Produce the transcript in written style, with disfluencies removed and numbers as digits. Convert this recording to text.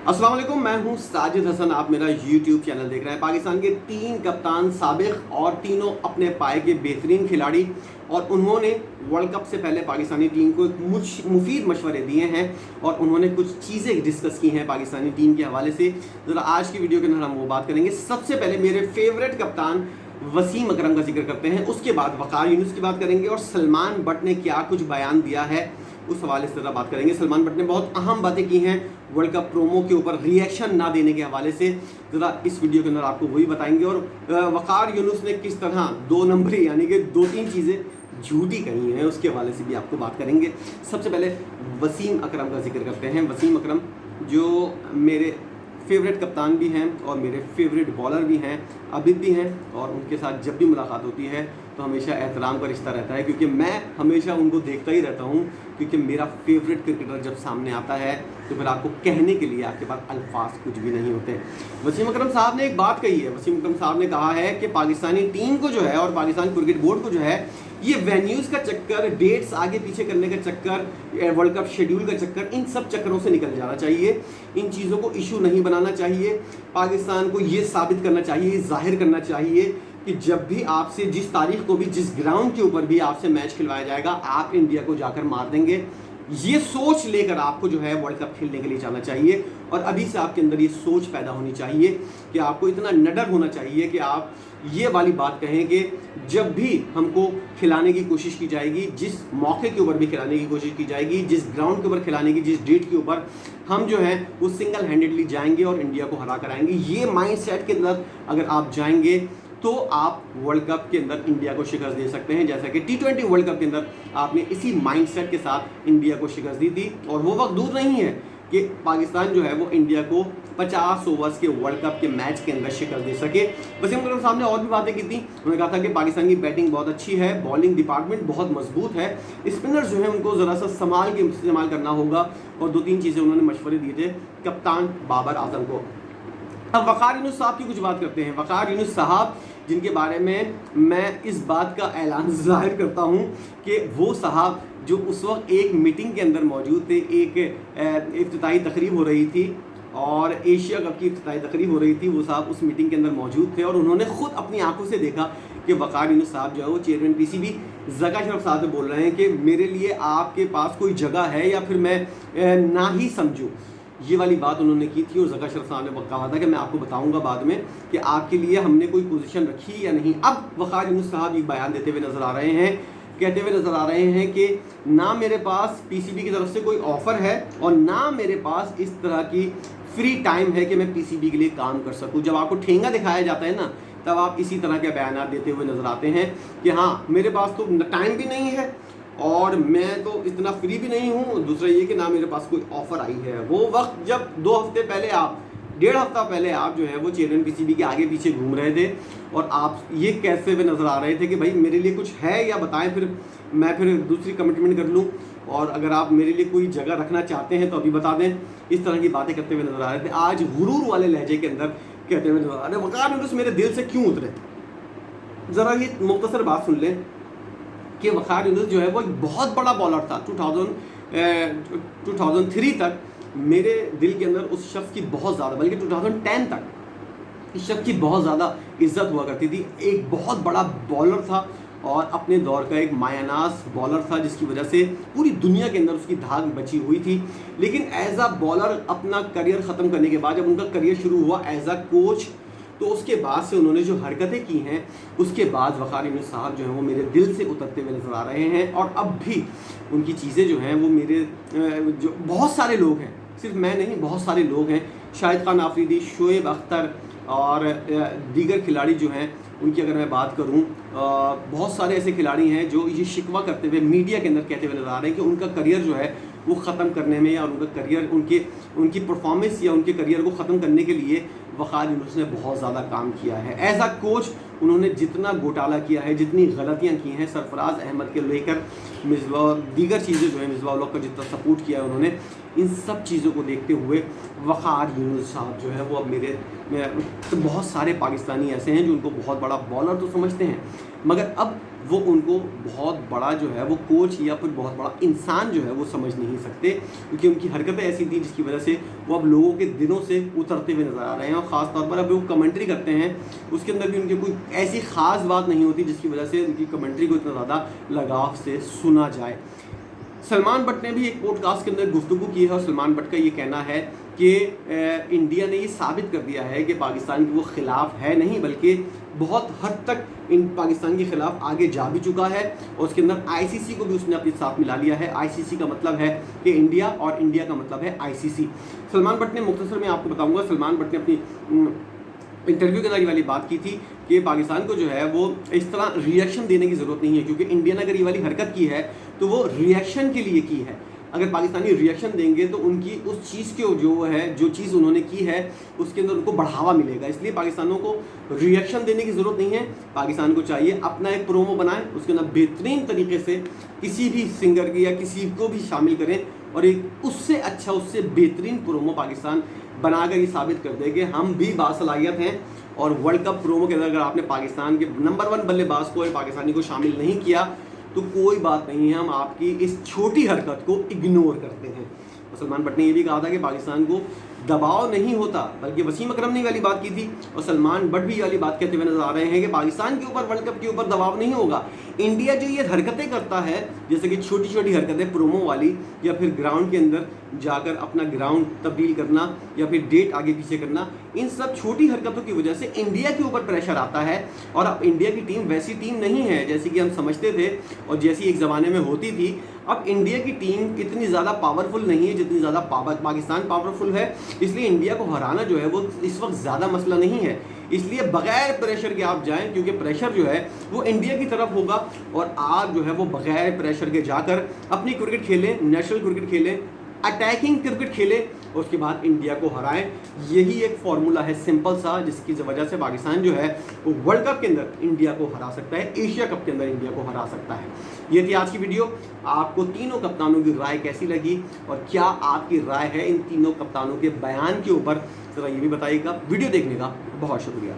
अस्सलाम वालेकुम, मैं हूं साजिद हसन। आप मेरा YouTube चैनल देख रहे हैं। पाकिस्तान के 3 कप्तान साबिक और तीनों अपने पाए के बेहतरीन खिलाड़ी, और उन्होंने वर्ल्ड कप से पहले पाकिस्तानी टीम को एक मुफीद मशवरे दिए हैं और उन्होंने कुछ चीज़ें डिस्कस की हैं पाकिस्तानी टीम के हवाले से। ज़रा आज की वीडियो के अंदर हम वो बात करेंगे। सबसे पहले मेरे फेवरेट कप्तान वसीम अकरम का जिक्र करते हैं, उसके बाद वक़ार यूनुस की बात करेंगे और सलमान बट ने क्या कुछ बयान दिया है उस हवाले से ज़रा बात करेंगे। सलमान बट ने बहुत अहम बातें की हैं वर्ल्ड कप प्रोमो के ऊपर रिएक्शन ना देने के हवाले से, ज़रा इस वीडियो के अंदर आपको वही बताएंगे। और वक़ार यूनुस ने किस तरह 2 नंबरी यानी कि 2-3 चीज़ें झूठी कही हैं उसके हवाले से भी आपको बात करेंगे। सबसे पहले वसीम अकरम का जिक्र करते हैं। वसीम अकरम जो मेरे फेवरेट कप्तान भी हैं और मेरे फेवरेट बॉलर भी हैं, अभी भी हैं, और उनके साथ जब भी मुलाकात होती है तो हमेशा एहतराम का रिश्ता रहता है, क्योंकि मैं हमेशा उनको देखता ही रहता हूँ। क्योंकि मेरा फेवरेट क्रिकेटर जब सामने आता है तो फिर आपको कहने के लिए आपके पास अल्फाज कुछ भी नहीं होते। वसीम अकरम साहब ने एक बात कही है। वसीम अकरम साहब ने कहा है कि पाकिस्तानी टीम को जो है और पाकिस्तान क्रिकेट बोर्ड को जो है ये वेन्यूज़ का चक्कर, डेट्स आगे पीछे करने का चक्कर, वर्ल्ड कप शेड्यूल का चक्कर, इन सब चक्करों से निकल जाना चाहिए। इन चीज़ों को इशू नहीं बनाना चाहिए। पाकिस्तान को ये साबित करना चाहिए, जाहिर करना चाहिए कि जब भी आपसे जिस तारीख को भी जिस ग्राउंड के ऊपर भी आपसे मैच खिलवाया जाएगा आप इंडिया को जाकर मार देंगे। ये सोच लेकर आपको जो है वर्ल्ड कप खेलने के लिए जाना चाहिए, और अभी से आपके अंदर ये सोच पैदा होनी चाहिए कि आपको इतना निडर होना चाहिए कि आप ये वाली बात कहें कि जब भी हमको खिलाने की कोशिश की जाएगी, जिस मौके के ऊपर भी खिलाने की कोशिश की जाएगी, जिस ग्राउंड के ऊपर खिलाने की, जिस डेट के ऊपर, हम जो है वो सिंगल हैंडेडली जाएंगे और इंडिया को हरा कर आएंगे। ये माइंड सेट के अंदर अगर आप जाएंगे तो आप वर्ल्ड कप के अंदर इंडिया को शिकस्त दे सकते हैं, जैसा कि T20 वर्ल्ड कप के अंदर आपने इसी माइंडसेट के साथ इंडिया को शिकस्त दी थी। और वो वक्त दूर नहीं है कि पाकिस्तान जो है वो इंडिया को 50 ओवर्स के वर्ल्ड कप के मैच के अंदर शिकस्त दे सके। वसीम अकरम साहब ने और भी बातें की थी। उन्होंने कहा था कि पाकिस्तान की बैटिंग बहुत अच्छी है, बॉलिंग डिपार्टमेंट बहुत मजबूत है, स्पिनर्स जो है उनको ज़रा सा संभाल के इस्तेमाल करना होगा, और 2-3 चीज़ें उन्होंने मशवरे दिए थे कप्तान बाबर आजम को। अब वक़ार यूनुस साहब की कुछ बात करते हैं। वक़ार यूनुस साहब जिनके बारे में मैं इस बात का ऐलान ज़ाहिर करता हूँ कि वो साहब जो उस वक्त एक मीटिंग के अंदर मौजूद थे, एक इफ्तिताही तकरीब हो रही थी और एशिया कप की इफ्तिताही तकरीब हो रही थी, वो साहब उस मीटिंग के अंदर मौजूद थे और उन्होंने ख़ुद अपनी आंखों से देखा कि वक़ार यूनुस साहब जो है वो चेयरमैन PCB ज़का अशरफ साहब से बोल रहे हैं कि मेरे लिए आपके पास कोई जगह है या फिर मैं ना ही समझूँ। ये वाली बात उन्होंने की थी और ज़का अशरफ साहब ने कहा था कि मैं आपको बताऊंगा बाद में कि आपके लिए हमने कोई पोजीशन रखी या नहीं। अब वक़ार यूनुस साहब एक बयान देते हुए नज़र आ रहे हैं, कहते हुए नज़र आ रहे हैं कि ना मेरे पास PCB की तरफ से कोई ऑफ़र है और ना मेरे पास इस तरह की फ्री टाइम है कि मैं PCB के लिए काम कर सकूँ। जब आपको ठेंगा दिखाया जाता है ना, तब आप इसी तरह के बयान देते हुए नज़र आते हैं कि हाँ मेरे पास तो टाइम भी नहीं है और मैं तो इतना फ्री भी नहीं हूँ। दूसरा ये कि ना मेरे पास कोई ऑफ़र आई है। वो वक्त जब 2 हफ्ते पहले आप, 1.5 हफ्ता पहले आप जो है वो चेयरमैन PCB के आगे पीछे घूम रहे थे और आप ये कहते हुए नज़र आ रहे थे कि भाई मेरे लिए कुछ है या बताएं, फिर मैं फिर दूसरी कमिटमेंट कर लूँ, और अगर आप मेरे लिए कोई जगह रखना चाहते हैं तो अभी बता दें। इस तरह की बातें करते हुए नज़र आ रहे थे। आज गुरूर वाले लहजे के अंदर कहते हुए नज़र आ रहे, वक़ार यूनुस मेरे दिल से क्यों उतरे। ज़रा ये मुख्तसर बात सुन लें कि वक़ार यूनुस जो है वो एक बहुत बड़ा बॉलर था। 2003 तक मेरे दिल के अंदर उस शख्स की बहुत ज़्यादा, बल्कि 2010 तक इस शख्स की बहुत ज़्यादा इज्जत हुआ करती थी। एक बहुत बड़ा बॉलर था और अपने दौर का एक मायानाज बॉलर था, जिसकी वजह से पूरी दुनिया के अंदर उसकी धाक बची हुई थी। लेकिन एज अ बॉलर अपना करियर ख़त्म करने के बाद जब उनका करियर शुरू हुआ एज अ कोच, तो उसके बाद से उन्होंने जो हरकतें की हैं उसके बाद वक़ार यूनुस साहब जो हैं वो मेरे दिल से उतरते हुए नज़र आ रहे हैं। और अब भी उनकी चीज़ें जो हैं वो मेरे जो बहुत सारे लोग हैं, सिर्फ मैं नहीं, बहुत सारे लोग हैं, शाहिद खान आफरीदी, शोएब अख्तर और दीगर खिलाड़ी जो हैं उनकी अगर मैं बात करूं, बहुत सारे ऐसे खिलाड़ी हैं जो ये शिकवा करते हुए मीडिया के अंदर कहते हुए नज़र आ रहे हैं कि उनका करियर जो है वो ख़त्म करने में या उनका करियर, उनकी परफॉर्मेंस या उनके करियर को ख़त्म करने के लिए वक़ार यूनुस ने बहुत ज़्यादा काम किया है। एज अ कोच उन्होंने जितना घोटाला किया है, जितनी गलतियां की हैं, सरफराज अहमद के लेकर मिसबा दीगर चीज़ें जो है मिसबा लोग का जितना सपोर्ट किया है उन्होंने, इन सब चीज़ों को देखते हुए वक़ार यूनुस साहब जो है वो अब मेरे तो बहुत सारे पाकिस्तानी ऐसे हैं जो उनको बहुत बड़ा बॉलर तो समझते हैं, मगर अब वो उनको बहुत बड़ा जो है वो कोच या फिर बहुत बड़ा इंसान जो है वो समझ नहीं सकते, क्योंकि उनकी हरकतें ऐसी थी जिसकी वजह से वो अब लोगों के दिलों से उतरते हुए नज़र आ रहे हैं। और ख़ास तौर पर अब वो कमेंट्री करते हैं उसके अंदर भी उनकी कोई ऐसी ख़ास बात नहीं होती जिसकी वजह से उनकी कमेंट्री को इतना ज़्यादा लगाव से सुना जाए। सलमान बट ने भी एक पॉडकास्ट के अंदर गुफ्तगू की है और सलमान बट का ये कहना है कि इंडिया ने ये साबित कर दिया है कि पाकिस्तान के वो ख़िलाफ़ है नहीं, बल्कि बहुत हद तक इन पाकिस्तान के ख़िलाफ़ आगे जा भी चुका है और उसके अंदर आईसीसी को भी उसने अपने साथ मिला लिया है। आईसीसी का मतलब है कि इंडिया और इंडिया का मतलब है आईसीसी। सलमान बट ने, मुख्तसर में आपको बताऊंगा, सलमान बट ने अपनी इंटरव्यू के अंदर ये वाली बात की थी कि पाकिस्तान को जो है वो इस तरह रिएक्शन देने की ज़रूरत नहीं है, क्योंकि इंडिया ने अगर ये वाली हरकत की है तो वो रिएक्शन के लिए की है। अगर पाकिस्तानी रिएक्शन देंगे तो उनकी उस चीज़ के जो चीज़ उन्होंने की है उसके अंदर उनको बढ़ावा मिलेगा। इसलिए पाकिस्तानों को रिएक्शन देने की ज़रूरत नहीं है। पाकिस्तान को चाहिए अपना एक प्रोमो बनाए, उसके अंदर बेहतरीन तरीके से किसी भी सिंगर की या किसी को भी शामिल करें और एक उससे अच्छा, उससे बेहतरीन प्रोमो पाकिस्तान बनाकर ये साबित कर दे कि हम भी बासलाहियत हैं। और वर्ल्ड कप प्रोमो के अंदर अगर आपने पाकिस्तान के नंबर 1 बल्लेबाज को या पाकिस्तानी को शामिल नहीं किया तो कोई बात नहीं है, हम आपकी इस छोटी हरकत को इग्नोर करते हैं। सलमान बट ने ये भी कहा था कि पाकिस्तान को दबाव नहीं होता, बल्कि वसीम अकरम ने ये वाली बात की थी और सलमान बट भी ये वाली बात कहते हुए नजर आ रहे हैं कि पाकिस्तान के ऊपर वर्ल्ड कप के ऊपर दबाव नहीं होगा। इंडिया जो ये हरकतें करता है, जैसे कि छोटी छोटी हरकतें प्रोमो वाली या फिर ग्राउंड के अंदर जाकर अपना ग्राउंड तब्दील करना या फिर डेट आगे पीछे करना, इन सब छोटी हरकतों की वजह से इंडिया के ऊपर प्रेशर आता है। और अब इंडिया की टीम वैसी टीम नहीं है जैसी कि हम समझते थे और जैसी एक ज़माने में होती थी। अब इंडिया की टीम इतनी ज़्यादा पावरफुल नहीं है जितनी ज़्यादा पाकिस्तान पावरफुल है, इसलिए इंडिया को हराना जो है वो इस वक्त ज़्यादा मसला नहीं है। इसलिए बगैर प्रेशर के आप जाएं, क्योंकि प्रेशर जो है वो इंडिया की तरफ होगा और आप जो है वो बगैर प्रेशर के जाकर अपनी क्रिकेट खेलें, नेशनल क्रिकेट खेलें, अटैकिंग क्रिकेट खेलें और उसके बाद इंडिया को हराएं। यही एक फार्मूला है सिंपल सा, जिसकी वजह से पाकिस्तान जो है वो वर्ल्ड कप के अंदर इंडिया को हरा सकता है, एशिया कप के अंदर इंडिया को हरा सकता है। ये थी आज की वीडियो। आपको तीनों कप्तानों की राय कैसी लगी और क्या आपकी राय है इन तीनों कप्तानों के बयान के ऊपर, ज़रा ये भी बताइएगा। वीडियो देखने का बहुत शुक्रिया।